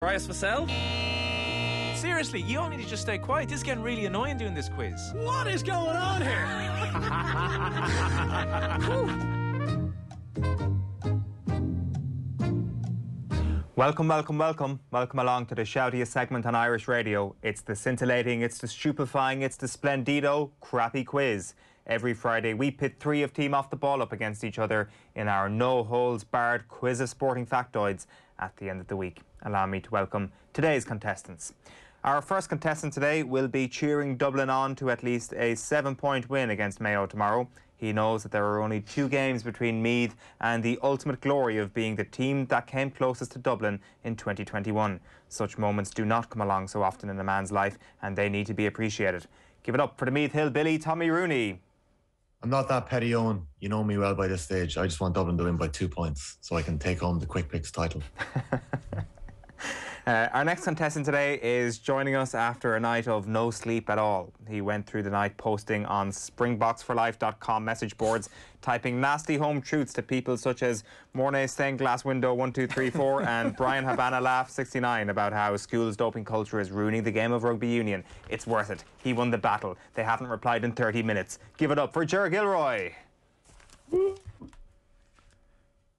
Brias Vassell? Seriously, you all need to just stay quiet. This is getting really annoying doing this quiz. What is going on here? Welcome along to the shoutiest segment on Irish radio. It's the scintillating, it's the stupefying, it's the splendido crappy quiz. Every Friday we pit three of Team Off the Ball up against each other in our no-holds-barred quiz of sporting factoids at the end of the week. Allow me to welcome today's contestants. Our first contestant today will be cheering Dublin on to at least a 7-point win against Mayo tomorrow. He knows that there are only 2 games between Meath and the ultimate glory of being the team that came closest to Dublin in 2021. Such moments do not come along so often in a man's life, and they need to be appreciated. Give it up for the Meath Hillbilly, Tommy Rooney. I'm not that petty, Owen. You know me well by this stage. I just want Dublin to win by 2 points so I can take home the Quick Picks title. Our next contestant today is joining us after a night of no sleep at all. He went through the night posting on springboksforlife.com message boards, typing nasty home truths to people such as Mornay Stained Glass Window 1234 and Brian Habana Laugh 69 about how school's doping culture is ruining the game of rugby union. It's worth it. He won the battle. They haven't replied in 30 minutes. Give it up for Gilroy.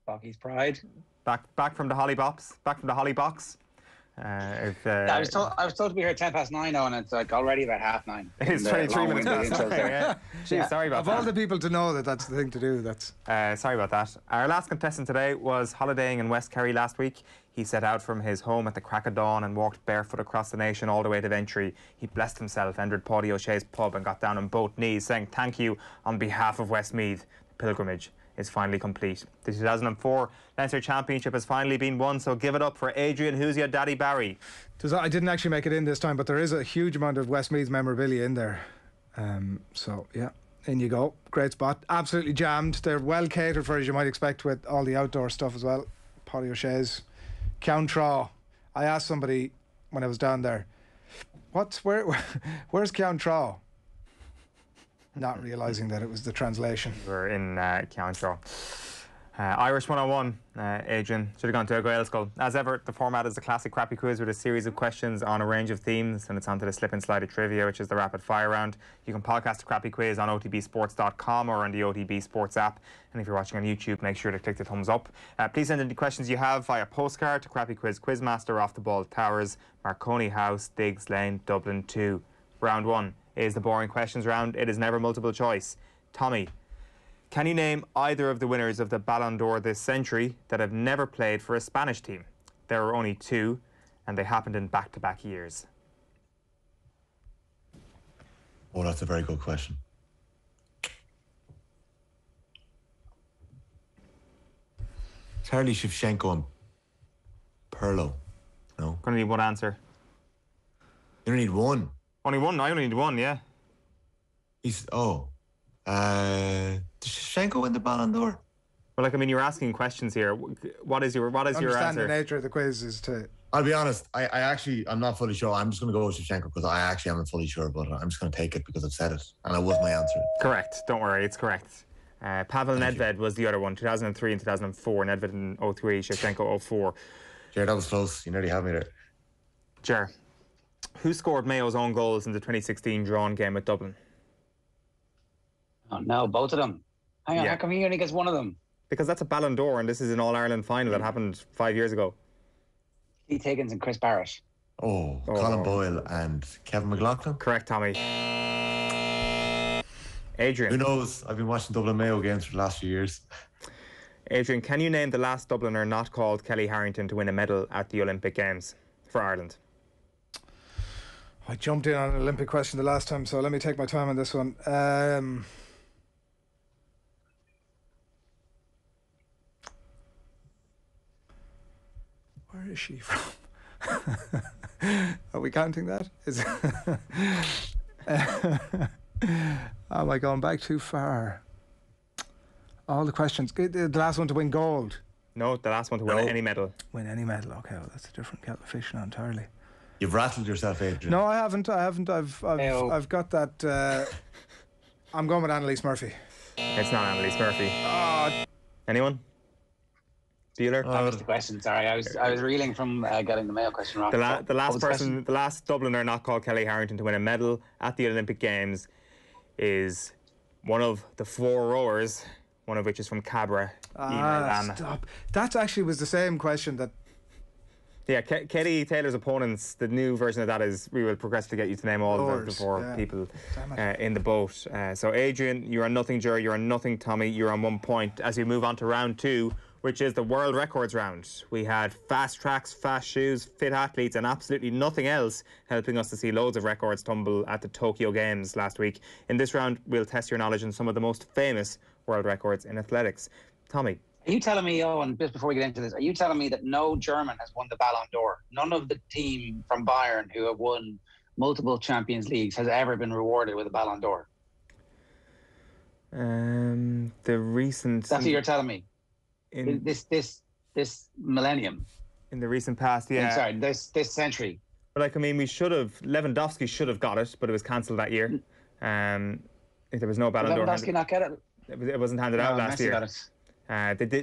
Bocky's pride. Back from the Holly box. I was told to be here at 9:10 now, and it's like already about 9:30. It's 23 minutes past 9. Yeah. Gee, sorry about that. Of all the people to know that that's the thing to do, that's... Sorry about that. Our last contestant today was holidaying in West Kerry last week. He set out from his home at the crack of dawn and walked barefoot across the nation all the way to Ventry. He blessed himself, entered Paddy O'Shea's pub and got down on both knees, saying thank you on behalf of Westmeath. The pilgrimage is finally complete. The 2004 Leinster Championship has finally been won, so give it up for Adrian Who's Your Daddy Barry. I didn't actually make it in this time, but there is a huge amount of Westmeath memorabilia in there. So, yeah, in you go. Great spot. Absolutely jammed. They're well catered for, as you might expect, with all the outdoor stuff as well. Paddy O'Shea's. Countraw. I asked somebody when I was down there, where's Countraw? Not realising that it was the translation. We're in Countraw. Irish 101, Adrian. Should have gone to a Gael school. As ever, the format is a classic crappy quiz with a series of questions on a range of themes, and it's on to the slip and slide of trivia, which is the rapid fire round. You can podcast the crappy quiz on otbsports.com or on the OTB Sports app. And if you're watching on YouTube, make sure to click the thumbs up. Please send any questions you have via postcard to Crappy Quiz Quizmaster, Off the Ball Towers, Marconi House, Diggs Lane, Dublin 2. Round 1 is the boring questions round. It is never multiple choice. Tommy, can you name either of the winners of the Ballon d'Or this century that have never played for a Spanish team? There are only 2, and they happened in back-to-back years. Oh, that's a very good question. It's hardly Shevchenko and Perlo. No. Gonna need one answer. You only need one. Only one? I only need one, yeah. Does Shevchenko win the Ballon d'Or? Well, like, I mean, you're asking questions here. What is your Understand answer? the nature of the quiz is to... I'll be honest, I'm not fully sure. I'm just going to go with Shevchenko because I actually am fully sure, but I'm just going to take it because I've said it. And it was my answer. Correct. Don't worry, it's correct. Pavel Nedved was the other one, 2003 and 2004. Nedved in 03, Shevchenko 04. Jared, that was close. You nearly had me there. Ger, who scored Mayo's own goals in the 2016 drawn game at Dublin? Oh no, both of them. Hang on, how come he only gets one of them? Because that's a Ballon d'Or, and this is an All-Ireland final that happened 5 years ago. Keith Higgins and Chris Barrett. Colin Boyle and Kevin McLaughlin. Correct, Tommy. Adrian. Who knows? I've been watching Dublin Mayo games for the last few years. Adrian, can you name the last Dubliner not called Kelly Harrington to win a medal at the Olympic Games for Ireland? I jumped in on an Olympic question the last time, so let me take my time on this one. Where is she from? Are we counting that? Am I going back too far? All the questions. The last one to win gold. No, the last one to win any medal. Win any medal. Okay, well, that's a different kettle of fish now entirely. You've rattled yourself, Adrian. No, I haven't. I've got that. I'm going with Annalise Murphy. It's not Annalise Murphy. Anyone? Bueller. I missed the question. Sorry, I was reeling from getting the Mayo question wrong. The What last was the question? the last Dubliner not called Kelly Harrington to win a medal at the Olympic Games is one of the 4 rowers, one of which is from Cabra. Stop. That actually was the same question that. Yeah, Katie Taylor's opponents, the new version of that is we will progressively get you to name all the 4 people in the boat. So, Adrian, you're on nothing, Jerry, you're on nothing, Tommy, you're on 1 point. As we move on to round 2, which is the world records round. We had fast tracks, fast shoes, fit athletes, and absolutely nothing else, helping us to see loads of records tumble at the Tokyo Games last week. In this round, we'll test your knowledge on some of the most famous world records in athletics. Tommy. Are you telling me, Owen, just before we get into this, are you telling me that no German has won the Ballon d'Or? None of the team from Bayern who have won multiple Champions Leagues has ever been rewarded with a Ballon d'Or? The recent... That's what you're telling me. This millennium. In the recent past, yeah. Sorry, this century. But like, I mean, Lewandowski should have got it, but it was cancelled that year. There was no Ballon d'Or. Lewandowski not get it? It wasn't handed out last Messi year. got it.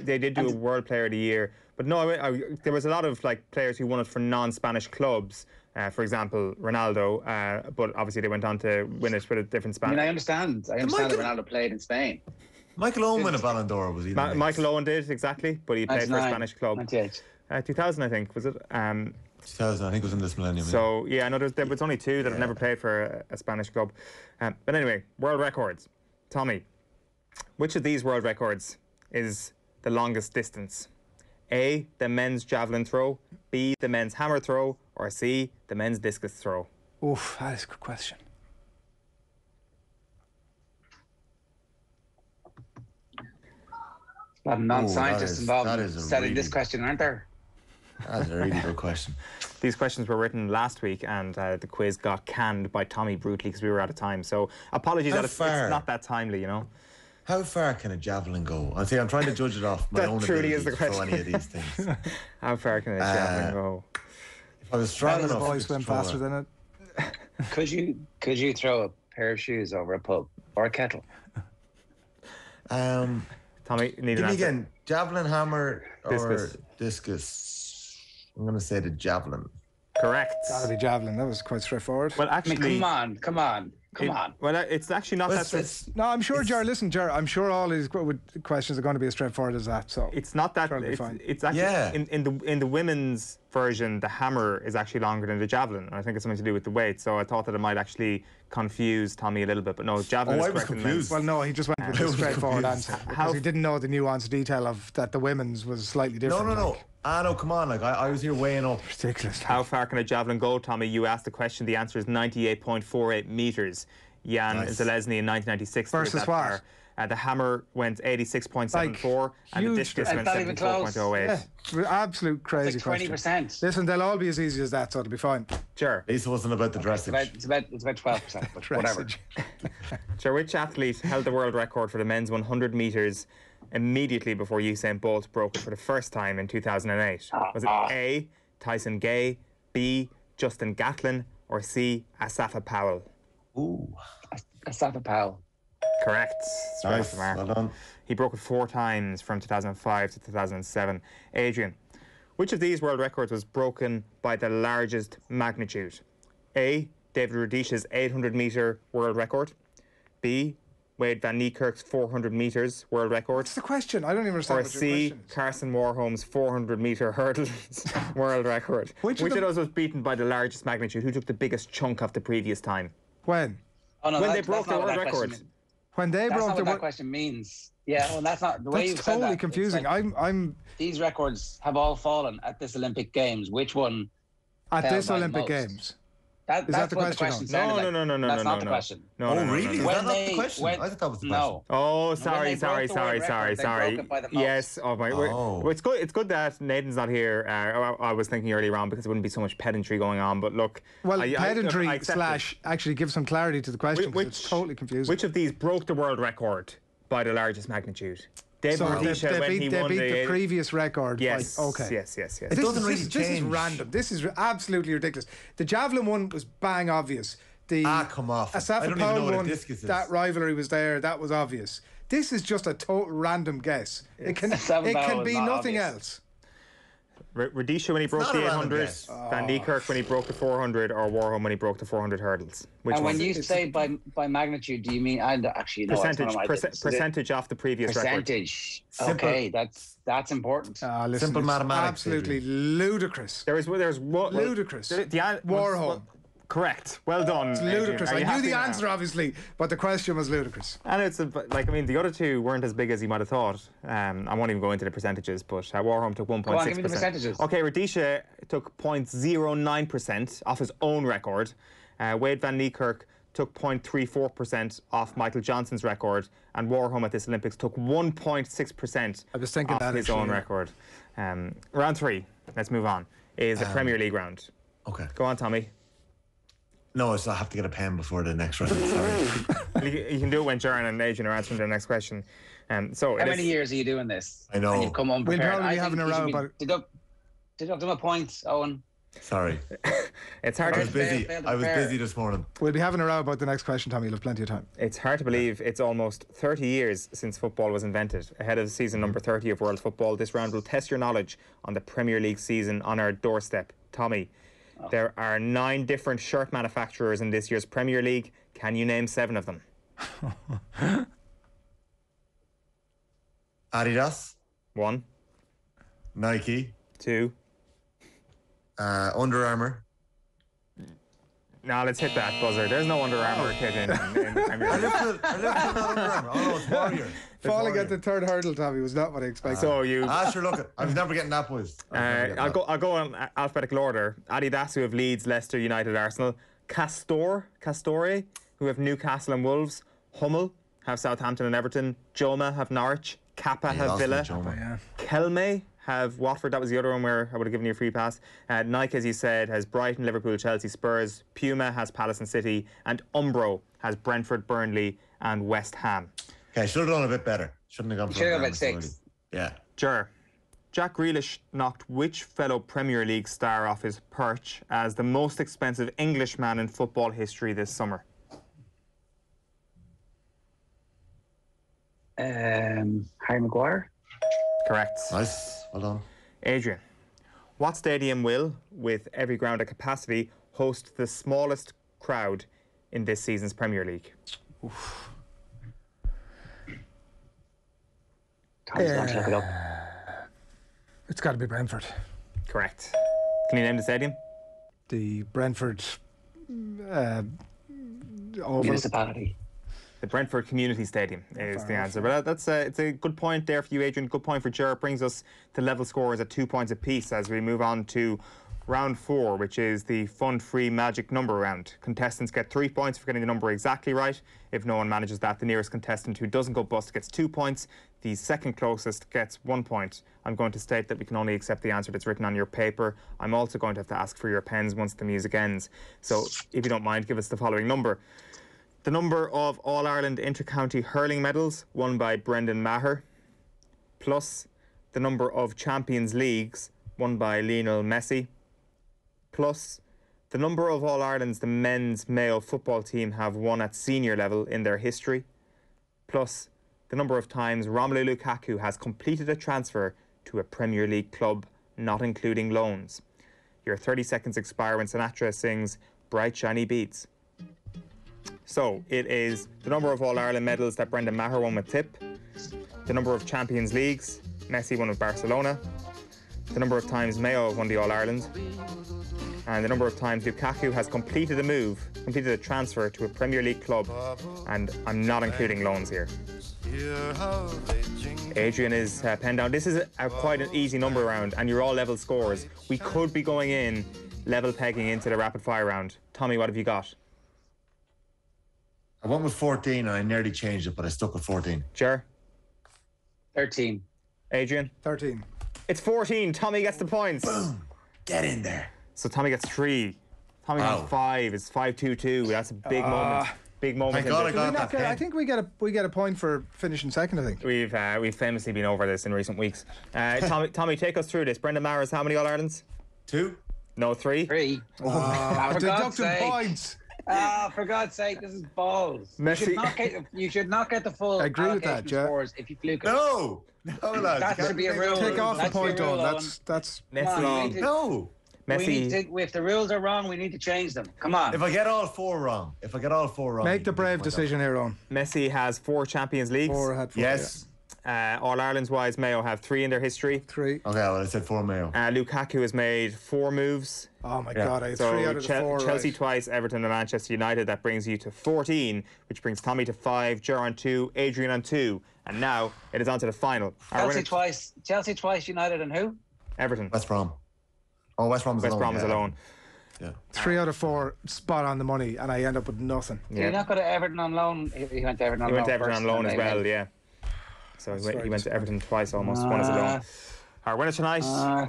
They did do a World Player of the Year, but no, there was a lot of like players who won it for non-Spanish clubs. For example, Ronaldo, but obviously they went on to win it with a different Spanish. I mean, I understand that Ronaldo played in Spain. Michael Owen won a Ballon d'Or, was he? Michael Owen did, exactly, but he played for a Spanish club. 98. 2000, I think, was it? 2000, I think it was in this millennium. So, yeah, no, there was only 2 that have never played for a Spanish club. But anyway, world records. Tommy, which of these world records is the longest distance? A, the men's javelin throw, B, the men's hammer throw, or C, the men's discus throw? Oof, that is a good question. A lot of non-scientists involved in is a setting really- this question, aren't there? That's a really good question. These questions were written last week, and the quiz got canned by Tommy brutally because we were out of time. So apologies that it's not that timely, you know. How far can a javelin go? I'm trying to judge it off my That own truly ability is the to throw question. any of these things. How far can a javelin go? If I was strong The enough, boys to swim throw faster it. than it. Could you throw a pair of shoes over a pub or a kettle? Tommy, need Give an me answer. again, javelin, hammer, Discus. or discus? I'm going to say the javelin. Correct. Gotta be javelin. That was quite straightforward. Well, I mean, actually, come on. Well, it's actually not Well, that. No, I'm sure, Jar. Listen, Jar. I'm sure all these questions are going to be as straightforward as that. So It's not that. Probably It's, fine. it's actually Yeah. in the women's version, the hammer is actually longer than the javelin, and I think it's something to do with the weight. So I thought that it might actually confuse Tommy a little bit, but no, javelin Oh, is I was correct. in the men's. confused. well, no, he just went with I the was straightforward confused. answer because he didn't know the nuanced detail of that the women's was slightly different. No. like. No, come on. Like I was here weighing up. Ridiculous. How far can a javelin go, Tommy? You asked the question. The answer is 98.48 meters. Jan Nice. Zelezny in 1996 did Versus that what? far. The hammer went 86.74 and the huge discus difference. went Not even close. 74.08. Yeah, absolute crazy It's like question. 20%. Listen, they'll all be as easy as that, so it'll be fine. Sure. At least it wasn't about the dressage. It's about 12%, but whatever. Dressage. Sure, which athlete held the world record for the men's 100 metres immediately before Usain Bolt broke it for the first time in 2008? Was it A, Tyson Gay, B, Justin Gatlin, or C, Asafa Powell? Ooh, Asafa Powell. Correct. Straight off nice. the mark. Well done. He broke it 4 times from 2005 to 2007. Adrian, which of these world records was broken by the largest magnitude? A, David Rudish's 800 metre world record. B, Wade Van Niekerk's 400 metres world record. What's the question? I don't even understand Or what your C, question is. Carson Warholm's 400 metre hurdles world record. Which Which of of them- those was beaten by the largest magnitude? Who took the biggest chunk of the previous time? When? Oh, no, When they that's broke not the what world that question record. means. When they That's broke not the what that world. question means. Yeah, well, that's not the way That's you've said totally that. confusing. It's like, I'm these records have all fallen at this Olympic Games. Which one? at fell this by the Olympic most. Games. That's that the what question, the question though? sounded like. No, That's not no, the no. question. No, Oh, no, no, really? no, Is no. When that not they- the question? when- I thought that was the No. Oh, When sorry. they broke the world record, they broke it by the most. Yes. Oh my. Oh. Well, it's good. It's good that Nathan's not here. I was thinking earlier on because there wouldn't be so much pedantry going on. But look, Well, I pedantry accept slash actually give some clarity to the question. 'Cause it's totally confusing. Which of these broke the world record by the largest magnitude? David so Rudisha when he they won beat the the previous record. Yes. By, okay. Yes. This, doesn't really this is change. random. This is absolutely ridiculous. The javelin one was bang obvious. The Come off. I Asafa don't even Powell know what a one, discus is. that rivalry was there. That was obvious. This is just a total random guess. It can be nothing else. Radisha when he broke not the a random 800, guess. Van Niekerk when he broke the 400, or Warholm when he broke the 400 hurdles. Which And one? when you say by magnitude, do you mean actually no? Percentage off the previous record. Percentage. Okay, that's important. Listen, Simple it's mathematics, absolutely ludicrous. There's one Ludicrous. Warholm. Warholm. Correct. Well done. It's ludicrous. Adrian. I Are you knew the happy now? answer, obviously, but the question was ludicrous. And it's the other two weren't as big as you might have thought. I won't even go into the percentages, but Warholm took 1.6%. Go on, give me the percentages. Okay, Radisha took 0.09% off his own record. Wade Van Niekerk took 0.34% off Michael Johnson's record, and Warholm at this Olympics took 1.6% I was thinking off that his actually, own yeah. record. Round 3, let's move on, is the Premier League round. Okay. Go on, Tommy. No, so I have to get a pen before the next round. Sorry. You can do it when Jaron and Adrian are answering the next question. How many years are you doing this? I know. And you've come unprepared. We'll probably be I having think a you row should about be deduct them a point, Owen. Sorry. It's hard I to was busy. fail to I was prepare. busy this morning. We'll be having a row about the next question, Tommy. You'll have plenty of time. It's hard to believe it's almost 30 years since football was invented. Ahead of season number 30 of world football, this round will test your knowledge on the Premier League season on our doorstep. Tommy, there are 9 different shirt manufacturers in this year's Premier League. Can you name 7 of them? Adidas, 1, Nike, 2. Under Armour. Now let's hit that buzzer. There's no Under Armour kit in Premier I League. lifted not Under Armour. Oh no, it's Warrior. Falling at the third hurdle, Tommy, was not what I expected. So you... Sure, look, I was never getting that, boys. I'll go on alphabetical order. Adidas, who have Leeds, Leicester, United, Arsenal. Castore, who have Newcastle and Wolves. Hummel have Southampton and Everton. Joma have Norwich. Kappa have Villa. Kelme have Watford. That was the other one where I would have given you a free pass. Nike, as you said, has Brighton, Liverpool, Chelsea, Spurs. Puma has Palace and City. And Umbro has Brentford, Burnley and West Ham. Okay, should have done a bit better. Shouldn't have gone for Should have Under about Armour, 6. Yeah. Sure. Jack Grealish knocked which fellow Premier League star off his perch as the most expensive Englishman in football history this summer? Harry Maguire. Correct. Nice. Well done. Adrian, what stadium will, with every ground at capacity, host the smallest crowd in this season's Premier League? Tom's going to look it up. It's got to be Brentford. Correct. Can you name the stadium? The Brentford Oval. Municipality. The Brentford Community Stadium is the answer. But that's it's a good point there for you, Adrian. Good point for Ger. It brings us to level scores at 2 points apiece as we move on to round 4, which is the fund-free magic number round. Contestants get 3 points for getting the number exactly right. If no one manages that, the nearest contestant who doesn't go bust gets 2 points. The second closest gets 1 point. I'm going to state that we can only accept the answer that's written on your paper. I'm also going to have to ask for your pens once the music ends. So if you don't mind, give us the following number. The number of All-Ireland inter-county hurling medals won by Brendan Maher, plus the number of Champions Leagues won by Lionel Messi, plus the number of All-Irelands the men's Mayo football team have won at senior level in their history, plus the number of times Romelu Lukaku has completed a transfer to a Premier League club, not including loans. Your 30 seconds expire when Sinatra sings Bright Shiny Beats. So it is the number of All-Ireland medals that Brendan Maher won with Tip, the number of Champions Leagues Messi won with Barcelona, the number of times Mayo won the All-Ireland, and the number of times Lukaku has completed a transfer to a Premier League club, and I'm not including loans here. Adrian is penned down. This is quite an easy number round, and you're all level scores. We could be going in level pegging into the rapid fire round. Tommy, what have you got? I went with 14 and I nearly changed it, but I stuck with 14. Ger? 13. Adrian? 13. It's 14. Tommy gets the points. Boom. Get in there. So Tommy gets 3. Tommy got 5. It's 5-2-2. That's a big moment. Big moment. Thank God I got that I pen. think we get a point for finishing second, I think. We've famously been over this in recent weeks. Tommy, take us through this. Brendan Maher has how many All-Irelands? 2. No, 3? 3. For God's Deducting sake. points. Ah, for God's sake, this is balls. Messi. You should not get the full I agree with that, allocation yeah. scores if you fluke it. No, lads. That should be a rule. Take off the That's point, the rule, Owen. Owen. That's Come on, we need to- No. Messi. if the rules are wrong, we need to change them. Come on. If I get all four wrong, make the brave decision here, Owen. Messi has 4 Champions Leagues. 4 had 4. Yes. All Ireland's wise, Mayo have 3 in their history. Yeah. 3. Okay, well, I said 4 Mayo. Lukaku has made 4 moves. Oh my Yeah. God, I had So 3 out of the 4. Chelsea right. twice, Everton and Manchester United. That brings you to 14, which brings Tommy to 5, Ger on 2, Adrian on 2. And now it is on to the final. Our winner- Chelsea twice, United, and who? Everton. West Brom. Oh, West Brom is West alone. Brom is yeah. alone. Yeah. 3 out of 4, spot on the money, and I end up with nothing. Did he not go to Everton on loan? He went to Everton on He loan. went to Everton first, on loan and as they well, went- yeah. So he very went to Everton twice almost, one as a loan. Our winner tonight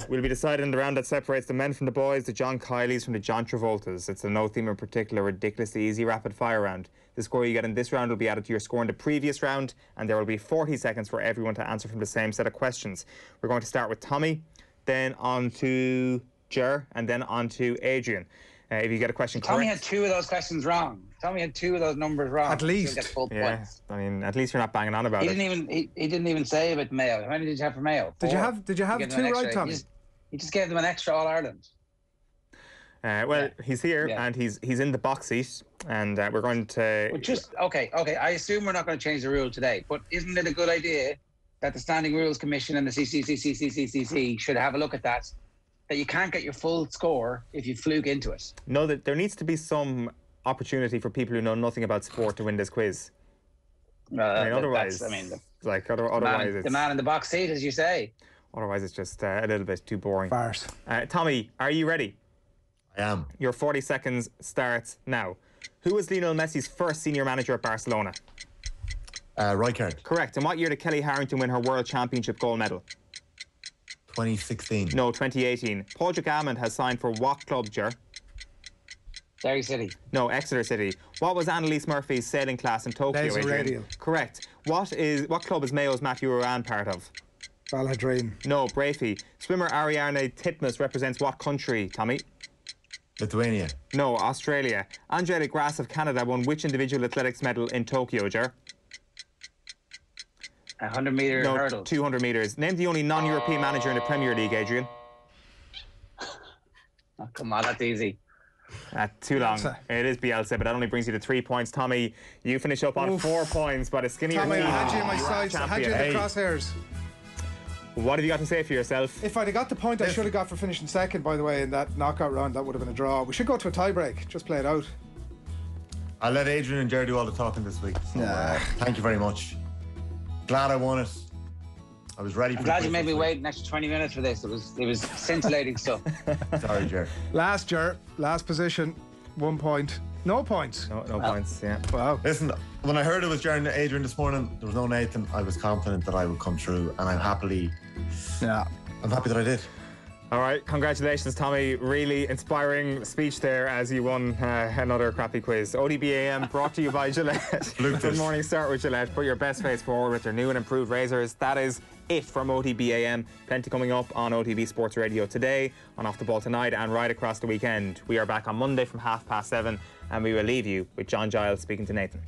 will be decided in the round that separates the men from the boys, the John Kileys from the John Travoltas. It's a no theme in particular, ridiculously easy rapid fire round. The score you get in this round will be added to your score in the previous round, and there will be 40 seconds for everyone to answer from the same set of questions. We're going to start with Tommy, then on to Ger, and then on to Adrian. If you get a question correct... Tommy had 2 of those questions wrong. Tommy had 2 of those numbers wrong. At least. He'll get full Yeah, points. I mean, at least you're not banging on about He it. didn't even say about Mayo. How many did you have for Mayo? Did you 4. have gave 2 them an right, extra. Tommy? You just gave them an extra All Ireland. He's here, Yeah. and he's in the box seat, and we're going to... Well, just okay. I assume we're not going to change the rule today, but isn't it a good idea that the Standing Rules Commission and the CCC should have a look at that? That you can't get your full score if you fluke into it. No, that there needs to be some opportunity for people who know nothing about sport to win this quiz. Otherwise, The man in the box seat, as you say. Otherwise, it's just a little bit too boring. Farce. Tommy, are you ready? I am. Your 40 seconds starts now. Who was Lionel Messi's first senior manager at Barcelona? Rijkaard. Correct. In what year did Kelly Harrington win her World Championship gold medal? 2016. No, 2018. Paul Gammond has signed for what club, Ger? Derry City. No, Exeter City. What was Annalise Murphy's sailing class in Tokyo, Laser Adrian? Radial. Correct. What club is Mayo's Matthew Moran part of? Balladream. No, Brafey. Swimmer Ariarne Titmus represents what country, Tommy? Lithuania. No, Australia. Angela Grass of Canada won which individual athletics medal in Tokyo, Ger? 100-meter No, hurdle. 200 metres. Name the only non-European manager in the Premier League, Adrian. Oh, come on, that's easy. Too long. Bielsa. It is Bielsa, but that only brings you to 3 points. Tommy, you finish up on 4 points, but a skinnier Tommy, team. I had you in my You are sights. I had you in champion. the crosshairs. What have you got to say for yourself? If I'd have got the point I should have got for finishing second, by the way, in that knockout round, that would have been a draw. We should go to a tie-break. Just play it out. I'll let Adrian and Jerry do all the talking this week. So, thank you very much. Glad I won it. I was ready for I'm glad the you made me quiz wait an extra 20 minutes for this. It was scintillating stuff. this week. Sorry, Jerry. Last position, 1 point. No points. No points, yeah. Wow. Listen, when I heard it was Jerry and Adrian this morning, there was no Nathan. I was confident that I would come through, and I'm happy Yeah. that I did. All right, congratulations, Tommy. Really inspiring speech there as you won another crappy quiz. OTB AM brought to you by Gillette. Good morning, start with Gillette. Put your best face forward with their new and improved razors. That is it from OTB AM. Plenty coming up on OTB Sports Radio today, on Off the Ball tonight, and right across the weekend. We are back on Monday from 7:30, and we will leave you with John Giles speaking to Nathan.